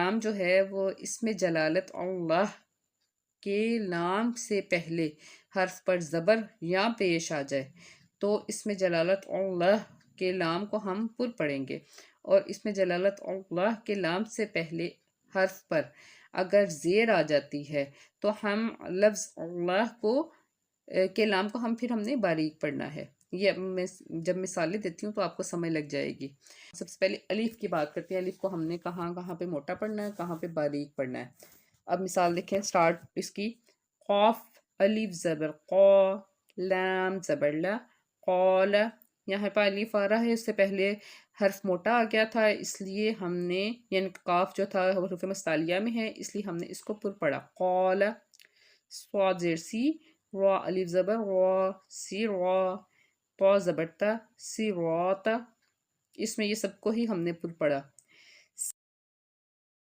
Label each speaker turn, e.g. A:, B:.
A: لام جو ہے وہ اس میں جلالت اللہ کے لام سے پہلے حرف پر زبر یا پیش آ جائے تو اس میں جلالت اللہ کے لام کو ہم پر پڑھیں گے، اور اس میں جلالت اللہ کے لام سے پہلے حرف پر اگر زیر آ جاتی ہے تو ہم لفظ اللہ کو کے لام کو پھر ہم نے باریک پڑھنا ہے۔ یہ میں جب مثالیں دیتی ہوں تو آپ کو سمجھ لگ جائے گی۔ سب سے پہلے الف کی بات کرتے ہیں، الف کو ہم نے کہاں کہاں پہ موٹا پڑھنا ہے، کہاں پہ باریک پڑھنا ہے۔ اب مثال دیکھیں سٹارٹ اس کی، قاف الف زبر قا، لام زبر لا، قال۔ یہاں پہ الف آ رہا ہے، اس سے پہلے حرف موٹا آ گیا تھا، اس لیے ہم نے یعنی قاف جو تھا حروف مستعلیہ میں ہے، اس لیے ہم نے اس کو پر پڑھا، قال۔ صاد زیر سی، را الف زبر را، سی را، طا زبر تا، سی را تا۔ اس میں یہ سب کو ہی ہم نے پر پڑھا۔